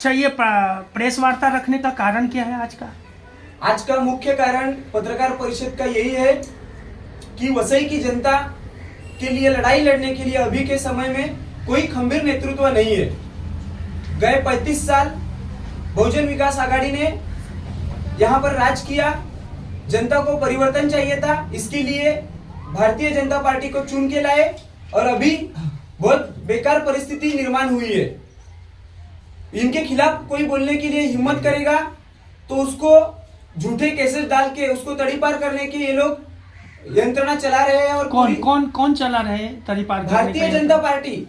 अच्छा, ये प्रेस वार्ता रखने का कारण क्या है आज का? आज का मुख्य कारण पत्रकार परिषद का यही है कि वसई की जनता के लिए लड़ाई लड़ने के लिए अभी के समय में कोई खंभीर नेतृत्व नहीं है। गए 35 साल बहुजन विकास आघाड़ी ने यहाँ पर राज किया, जनता को परिवर्तन चाहिए था, इसके लिए भारतीय जनता पार्टी को चुन के लाए और अभी बहुत बेकार परिस्थिति निर्माण हुई है। इनके खिलाफ कोई बोलने के लिए हिम्मत करेगा तो उसको झूठे केसेस डाल के उसको तड़ीपार करने के ये लोग यंत्रणा चला रहे हैं। और कौन चला रहे हैं तड़ीपार? भारतीय जनता पार्टी।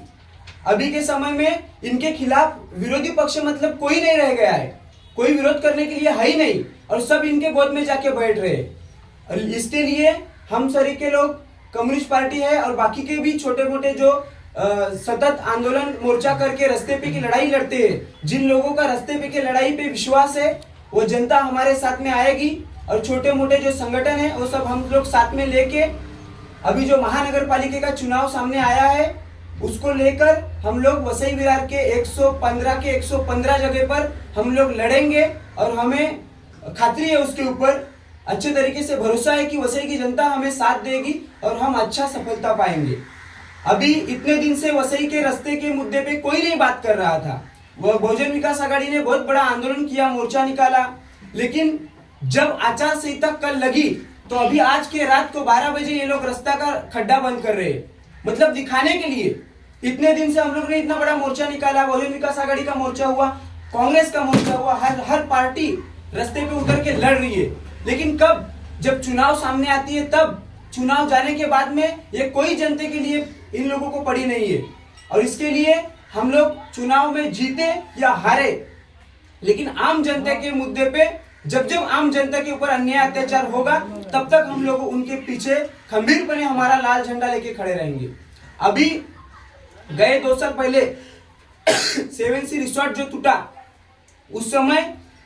अभी के समय में इनके खिलाफ विरोधी पक्ष मतलब कोई नहीं रह गया है, कोई विरोध करने के लिए है ही नहीं और सब इनके गोद में जाके बैठ रहे हैं। और इसके लिए हम सभी के लोग कम्युनिस्ट पार्टी है और बाकी के भी छोटे मोटे जो सतत आंदोलन मोर्चा करके रास्ते पे की लड़ाई लड़ते हैं, जिन लोगों का रास्ते पे की लड़ाई पे विश्वास है वो जनता हमारे साथ में आएगी। और छोटे मोटे जो संगठन है वो सब हम लोग साथ में लेके अभी जो महानगर पालिका का चुनाव सामने आया है उसको लेकर हम लोग वसई विरार के 115 जगह पर हम लोग लड़ेंगे और हमें खातरी है उसके ऊपर, अच्छे तरीके से भरोसा है कि वसई की जनता हमें साथ देगी और हम अच्छा सफलता पाएंगे। अभी इतने दिन से वसई के रास्ते के मुद्दे पे कोई नहीं बात कर रहा था। वह बहुजन विकास आघाड़ी ने बहुत बड़ा आंदोलन किया, मोर्चा निकाला, लेकिन जब आचार संहिता कल लगी तो अभी आज के रात को 12 बजे ये लोग रास्ता का खड्डा बंद कर रहे हैं, मतलब दिखाने के लिए। इतने दिन से हम लोग ने इतना बड़ा मोर्चा निकाला, बहुजन विकास आघाड़ी का मोर्चा हुआ, कांग्रेस का मोर्चा हुआ, हर पार्टी रास्ते पे उतर के लड़ रही है, लेकिन कब जब चुनाव सामने आती है तब चुनाव जाने के बाद में ये कोई जनता के लिए इन लोगों को पड़ी नहीं है। और इसके लिए हम लोग चुनाव में जीते या हारे, लेकिन आम जनता के मुद्दे पे जब आम जनता के ऊपर अन्याय अत्याचार होगा तब तक हम लोग उनके पीछे खंभीरपणे हमारा लाल झंडा लेके खड़े रहेंगे। अभी गए 2 साल पहले 7C रिसोर्ट जो टूटा, उस समय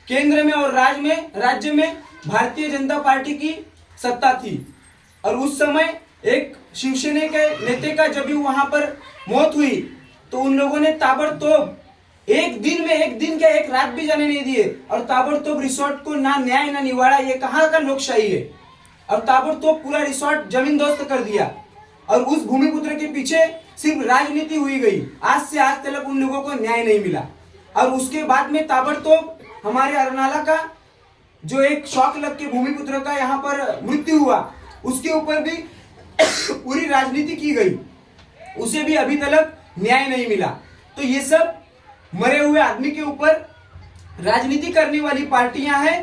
केंद्र में और राज्य में भारतीय जनता पार्टी की सत्ता थी और उस समय एक शिवसेना के नेता का जब वहां पर मौत हुई तो उन लोगों ने ताबड़तोड़ एक रात भी जाने नहीं दिए और ताबड़तोड़ रिसोर्ट को ना न्याय ना निवाड़ा, ये कहाँ का लोकशाही है। और ताबड़तोड़ पूरा रिसोर्ट जमींदोस्त कर दिया और उस भूमिपुत्र के पीछे सिर्फ राजनीति हुई गई। आज से आज तक उन लोगों को न्याय नहीं मिला। और उसके बाद में ताबड़तोड़ हमारे अरनाला का जो एक शौक लग के भूमिपुत्र का यहाँ पर मृत्यु हुआ, उसके ऊपर भी पूरी राजनीति की गई, उसे भी अभी तक न्याय नहीं मिला। तो ये सब मरे हुए आदमी के ऊपर राजनीति करने वाली पार्टियां हैं।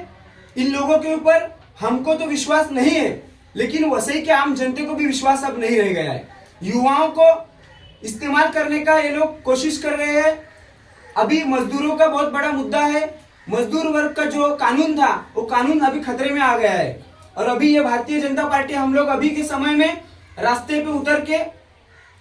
इन लोगों के ऊपर हमको तो विश्वास नहीं है, लेकिन वसई के आम जनता को भी विश्वास अब नहीं रह गया है। युवाओं को इस्तेमाल करने का ये लोग कोशिश कर रहे हैं। अभी मजदूरों का बहुत बड़ा मुद्दा है, मजदूर वर्ग का जो कानून था वो कानून अभी खतरे में आ गया है और अभी ये भारतीय जनता पार्टी हम लोग अभी के समय में रास्ते पे उतर के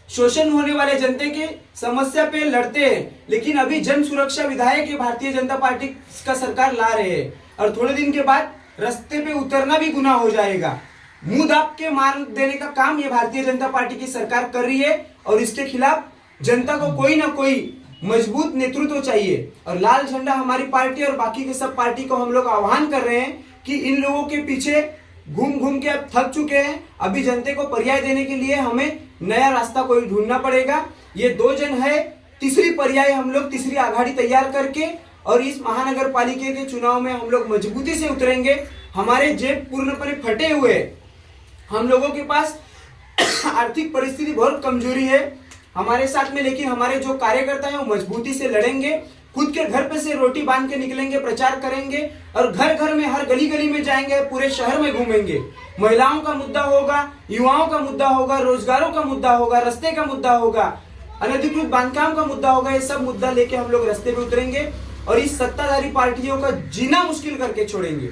शोषण होने वाले जनता के समस्या पे लड़ते हैं। लेकिन अभी जन सुरक्षा विधायक ये भारतीय जनता पार्टी का सरकार ला रहे हैं और थोड़े दिन के बाद रास्ते पे उतरना भी गुनाह हो जाएगा। मुंह दाब के मार देने का काम ये भारतीय जनता पार्टी की सरकार कर रही है और इसके खिलाफ जनता को कोई ना कोई मजबूत नेतृत्व चाहिए। और लाल झंडा हमारी पार्टी और बाकी के सब पार्टी को हम लोग आह्वान कर रहे हैं कि इन लोगों के पीछे घूम के अब थक चुके हैं। अभी जनता को पर्याय देने के लिए हमें नया रास्ता कोई ढूंढना पड़ेगा। ये 2 जन है, तीसरी पर्याय हम लोग तीसरी आघाड़ी तैयार करके और इस महानगर पालिका के चुनाव में हम लोग मजबूती से उतरेंगे। हमारे जेब पूर्णपणे फटे हुए, हम लोगों के पास आर्थिक परिस्थिति बहुत कमजोरी है हमारे साथ में, लेकिन हमारे जो कार्यकर्ता है वो मजबूती से लड़ेंगे। खुद के घर पे से रोटी बांध के निकलेंगे, प्रचार करेंगे और घर घर में हर गली गली में जाएंगे, पूरे शहर में घूमेंगे। महिलाओं का मुद्दा होगा, युवाओं का मुद्दा होगा, रोजगारों का मुद्दा होगा, रास्ते का मुद्दा होगा, अनधिकृत बांधकाम का मुद्दा होगा। ये सब मुद्दा लेके हम लोग रास्ते पे उतरेंगे और इस सत्ताधारी पार्टियों का जीना मुश्किल करके छोड़ेंगे।